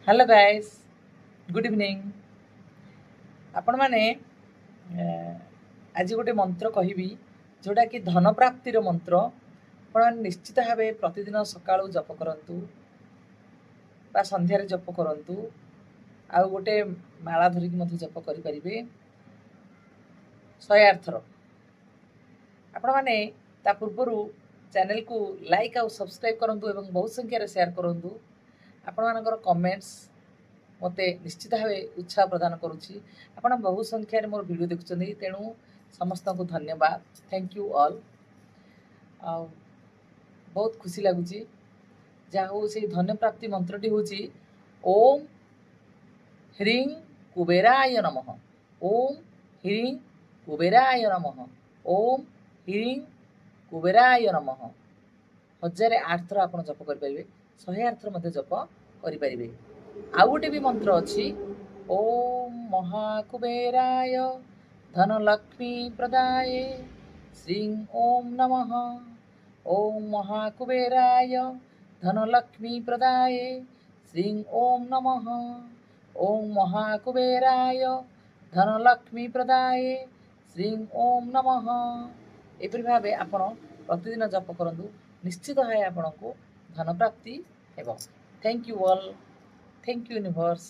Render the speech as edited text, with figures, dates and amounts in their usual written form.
Hello guys, good evening. आपण मैंने आज गोटे मंत्र कहबी जोटा कि धन प्राप्तिर मंत्र। आपण निश्चित भाव प्रतिदिन सकाळू जप करंतु बा संध्यारे जप करंतु। आउ गोटे माला धरिक मध्य जप करें 108 थर। आपण मैंने ता पूर्वर चैनल को लाइक आउ सब्सक्राइब करंतु एवं बहुत संख्यार शेयर करंतु। आपण मानकर कमेंट्स मते निश्चित भाव उत्साह प्रदान करुच्ची। आपण बहु संख्यार मोर वीडियो देखुं, तेणु समस्त को धन्यवाद। Thank you all. बहुत खुशी लगुच जहाँ हूँ से धन्य प्राप्ति मंत्रटी हूँ ओम ह्रीं कुबेराय नमः। ओम ह्रीं कुबेराय नमः। ओम ह्रीं कुबेराय नमः। 1008 थर आप जप करेंगे, 108 थर जप करेंगे। आउ गोटे भी मंत्र अच्छी ओम महाकुबेराय धनलक्ष्मी प्रदाय श्रीं ओम नमः। ओम महाकुबेराय धनलक्ष्मी प्रदाय श्रीं ओम नमः। ओम महाकुबेराय धनलक्ष्मी प्रदाय श्रीं ओम नमः। एपरि भाव आपण प्रतिदिन जप करंतु, निश्चित भाव आपन को धन प्राप्ति हेबो। Thank you all. Thank you, universe.